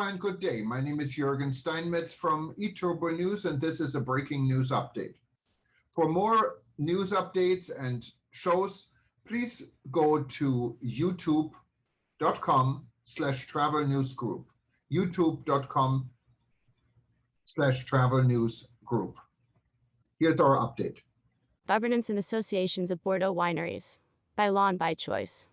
and good day. My name is Jürgen Steinmetz from eTurboNews, and this is a breaking news update. For more news updates and shows, please go to youtube.com/travel news group. youtube.com/travel news group. Here's our update. Governance and Associations of Bordeaux Wineries. By law and by choice.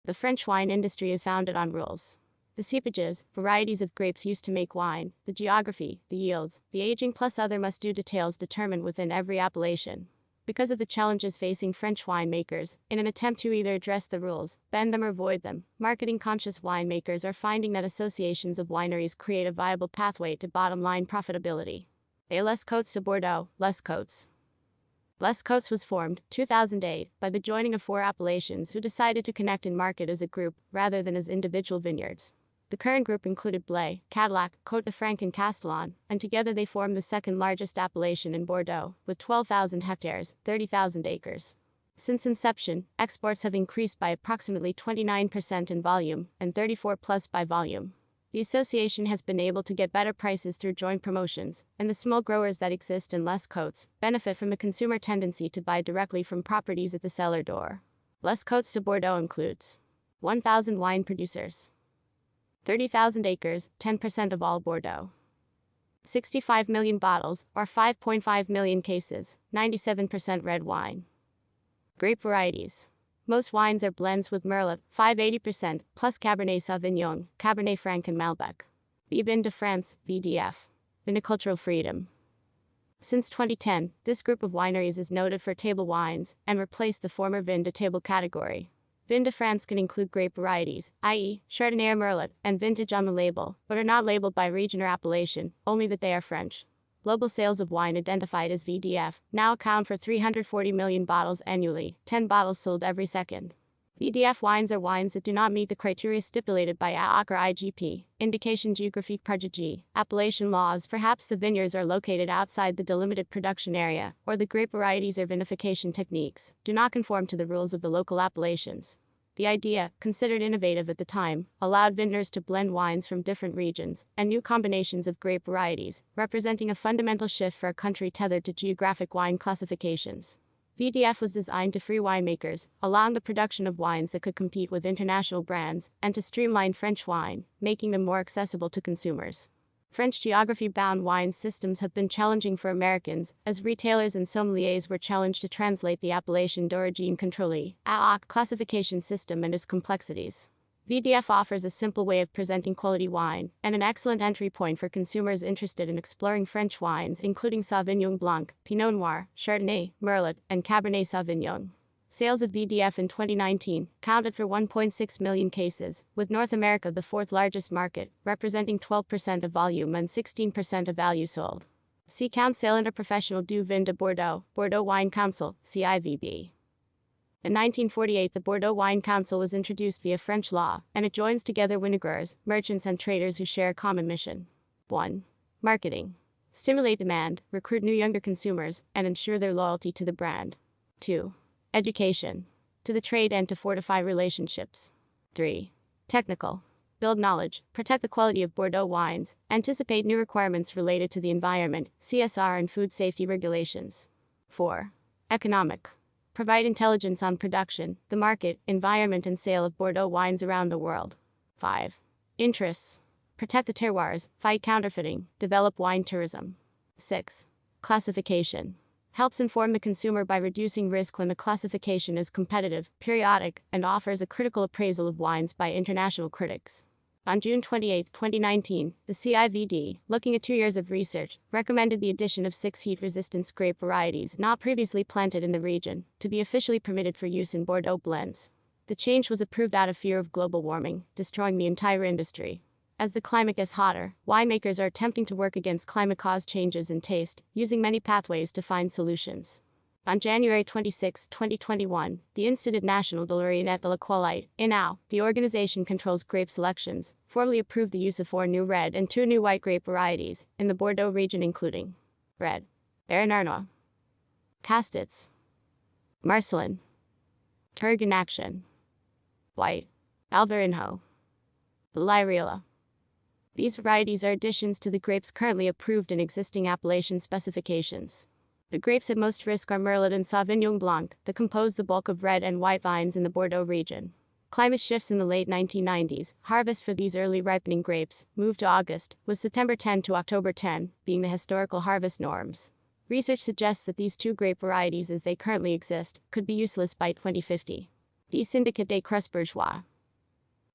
The French wine industry is founded on rules. The cepages, varieties of grapes used to make wine, the geography, the yields, the aging plus other must-do details determined within every appellation. Because of the challenges facing French winemakers, in an attempt to either address the rules, bend them or void them, marketing-conscious winemakers are finding that associations of wineries create a viable pathway to bottom-line profitability. Les Côtes de Bordeaux, Les Côtes. Les Côtes was formed, 2008, by the joining of four appellations who decided to connect and market as a group, rather than as individual vineyards. The current group included Blay, Cadillac, Côte de Franc and Castellan, and together they form the second largest appellation in Bordeaux, with 12,000 hectares, 30,000 acres. Since inception, exports have increased by approximately 29% in volume, and 34+ by volume. The association has been able to get better prices through joint promotions, and the small growers that exist in Les Côtes benefit from the consumer tendency to buy directly from properties at the cellar door. Les Côtes de Bordeaux includes 1,000 wine producers, 30,000 acres, 10% of all Bordeaux, 65 million bottles, or 5.5 million cases, 97% red wine. Grape varieties. Most wines are blends with Merlot, 580%, plus Cabernet Sauvignon, Cabernet Franc and Malbec. Vin de France, VDF. Vinicultural freedom. Since 2010, this group of wineries is noted for table wines, and replaced the former Vin de Table category. Vin de France can include grape varieties, i.e., Chardonnay or Merlot, and vintage on the label, but are not labeled by region or appellation, only that they are French. Global sales of wine identified as VDF now account for 340 million bottles annually, 10 bottles sold every second. VDF wines are wines that do not meet the criteria stipulated by AOC or IGP, Indication Géographique Protégée, appellation laws. Perhaps the vineyards are located outside the delimited production area, or the grape varieties or vinification techniques do not conform to the rules of the local appellations. The idea, considered innovative at the time, allowed vintners to blend wines from different regions and new combinations of grape varieties, representing a fundamental shift for a country tethered to geographic wine classifications. VDF was designed to free winemakers, allowing the production of wines that could compete with international brands, and to streamline French wine, making them more accessible to consumers. French geography-bound wine systems have been challenging for Americans, as retailers and sommeliers were challenged to translate the Appellation d'Origine Contrôlée (AOC) classification system and its complexities. VDF offers a simple way of presenting quality wine, and an excellent entry point for consumers interested in exploring French wines including Sauvignon Blanc, Pinot Noir, Chardonnay, Merlot, and Cabernet Sauvignon. Sales of VDF in 2019 counted for 1.6 million cases, with North America the fourth largest market, representing 12% of volume and 16% of value sold. See Conseil Interprofessionnel du Vin de Bordeaux, Bordeaux Wine Council, CIVB. In 1948, the Bordeaux Wine Council was introduced via French law, and it joins together winegrowers, merchants and traders who share a common mission. 1. Marketing. Stimulate demand, recruit new younger consumers, and ensure their loyalty to the brand. 2. Education. To the trade and to fortify relationships. 3. Technical. Build knowledge, protect the quality of Bordeaux wines, anticipate new requirements related to the environment, CSR and food safety regulations. 4. Economic. Provide intelligence on production, the market, environment and sale of Bordeaux wines around the world. 5. Interests. Protect the terroirs, fight counterfeiting, develop wine tourism. 6. Classification. Helps inform the consumer by reducing risk when the classification is competitive, periodic, and offers a critical appraisal of wines by international critics. On June 28, 2019, the CIVD, looking at 2 years of research, recommended the addition of 6 heat-resistant grape varieties not previously planted in the region, to be officially permitted for use in Bordeaux blends. The change was approved out of fear of global warming, destroying the entire industry. As the climate gets hotter, winemakers are attempting to work against climate-caused changes in taste, using many pathways to find solutions. On January 26, 2021, the Institut National de l'Orientat de la Qualité, INAO, the organization controls grape selections, formally approved the use of 4 new red and 2 new white grape varieties in the Bordeaux region, including red, Baron-Arnois, Castets, Marcelin, Turgenaction, white, Alvarinho, Lyriola. These varieties are additions to the grapes currently approved in existing appellation specifications. The grapes at most risk are Merlot and Sauvignon Blanc, that compose the bulk of red and white vines in the Bordeaux region. Climate shifts in the late 1990s. Harvest for these early ripening grapes moved to August, with September 10 to October 10 being the historical harvest norms. Research suggests that these two grape varieties as they currently exist could be useless by 2050. The Syndicate De Crespergeois.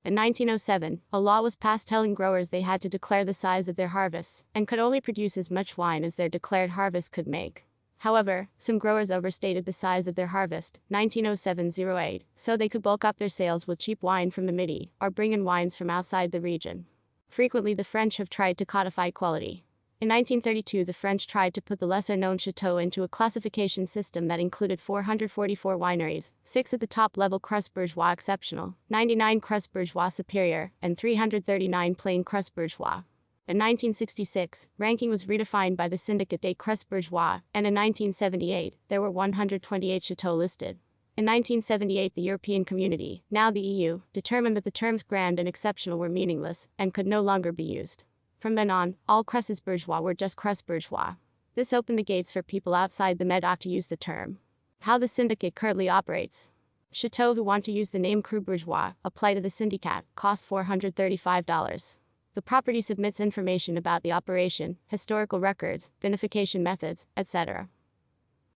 In 1907, a law was passed telling growers they had to declare the size of their harvests and could only produce as much wine as their declared harvest could make. However, some growers overstated the size of their harvest, 1907-08, so they could bulk up their sales with cheap wine from the Midi or bring in wines from outside the region. Frequently, the French have tried to codify quality. In 1932, the French tried to put the lesser-known chateaux into a classification system that included 444 wineries, 6 at the top-level Crespergeois Exceptional, 99 Crespergeois Superior, and 339 plain Crespergeois. In 1966, ranking was redefined by the Syndicate De Crespergeois, and in 1978, there were 128 chateaux listed. In 1978, the European Community, now the EU, determined that the terms grand and exceptional were meaningless and could no longer be used. From then on, all Crespergeois were just Crespergeois. This opened the gates for people outside the Médoc to use the term. How the syndicate currently operates. Chateaux who want to use the name Cru Bourgeois apply to the syndicate, cost $435. The property submits information about the operation, historical records, vinification methods, etc.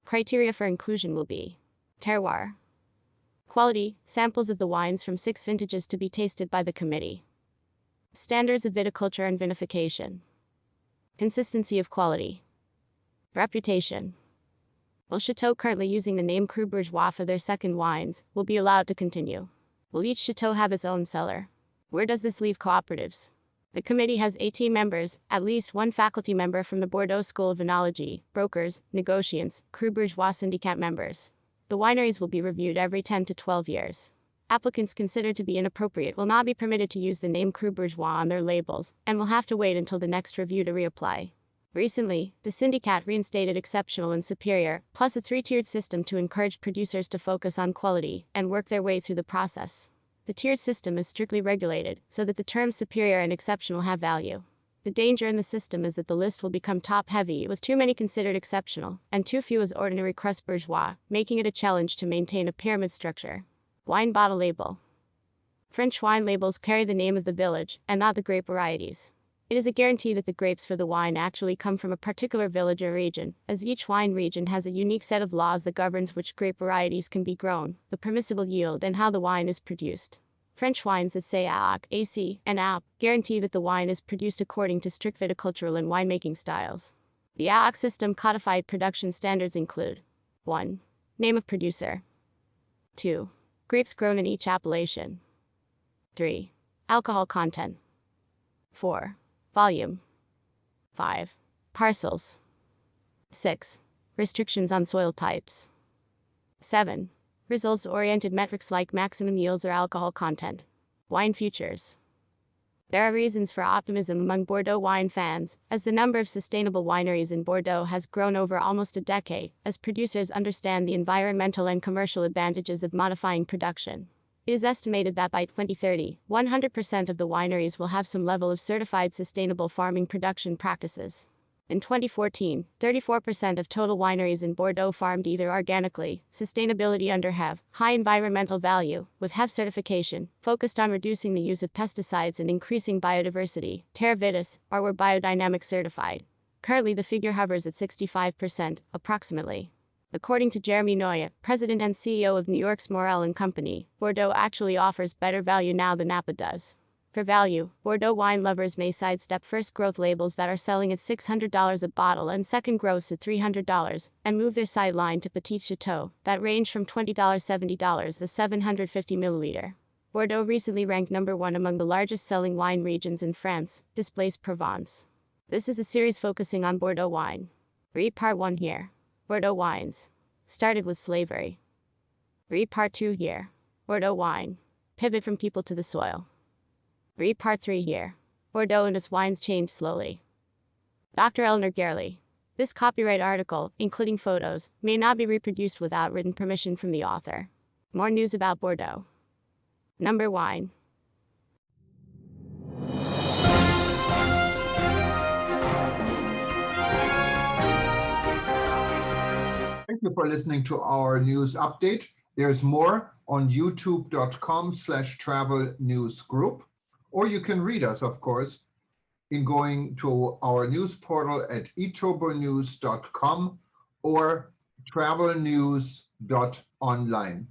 Criteria for inclusion will be terroir, quality, samples of the wines from 6 vintages to be tasted by the committee, standards of viticulture and vinification, consistency of quality, reputation. Will chateau currently using the name Cru Bourgeois for their second wines will be allowed to continue? Will each chateau have its own cellar? Where does this leave cooperatives? The committee has 18 members, at least one faculty member from the Bordeaux School of Enology, brokers, negotiants, Cru Bourgeois syndicate members. The wineries will be reviewed every 10 to 12 years. Applicants considered to be inappropriate will not be permitted to use the name Cru Bourgeois on their labels, and will have to wait until the next review to reapply. Recently, the syndicate reinstated Exceptional and Superior, plus a 3-tiered system to encourage producers to focus on quality and work their way through the process. The tiered system is strictly regulated, so that the terms superior and exceptional have value. The danger in the system is that the list will become top-heavy with too many considered exceptional, and too few as ordinary Crespergeois, making it a challenge to maintain a pyramid structure. Wine bottle label. French wine labels carry the name of the village, and not the grape varieties. It is a guarantee that the grapes for the wine actually come from a particular village or region, as each wine region has a unique set of laws that governs which grape varieties can be grown, the permissible yield, and how the wine is produced. French wines that say AOC, AC, and AP guarantee that the wine is produced according to strict viticultural and winemaking styles. The AOC system codified production standards include 1. Name of producer. 2. Grapes grown in each appellation. 3. Alcohol content. 4. Volume. 5. Parcels. 6. Restrictions on soil types. 7. Results-oriented metrics like maximum yields or alcohol content. Wine futures. There are reasons for optimism among Bordeaux wine fans, as the number of sustainable wineries in Bordeaux has grown over almost a decade, as producers understand the environmental and commercial advantages of modifying production. It is estimated that by 2030, 100% of the wineries will have some level of certified sustainable farming production practices. In 2014, 34% of total wineries in Bordeaux farmed either organically, sustainability under HEV, high environmental value, with HEV certification, focused on reducing the use of pesticides and increasing biodiversity, Terra Vitis, or were biodynamic certified. Currently the figure hovers at 65%, approximately. According to Jeremy Noye, president and CEO of New York's Morel & Company, Bordeaux actually offers better value now than Napa does. For value, Bordeaux wine lovers may sidestep first growth labels that are selling at $600 a bottle and second growths at $300, and move their sideline to Petit Chateau, that range from $20-$70 the 750 milliliter. Bordeaux recently ranked number 1 among the largest selling wine regions in France, displaced Provence. This is a series focusing on Bordeaux wine. Read part 1 here. Bordeaux wines. Started with slavery. Read part 2 here. Bordeaux wine. Pivot from people to the soil. Read part 3 here. Bordeaux and its wines changed slowly. Dr. Eleanor Gerli. This copyright article, including photos, may not be reproduced without written permission from the author. More news about Bordeaux. Number wine. Thank you for listening to our news update. There's more on youtube.com/travel news group, or you can read us, of course, in going to our news portal at eTurboNews.com or travelnews.online.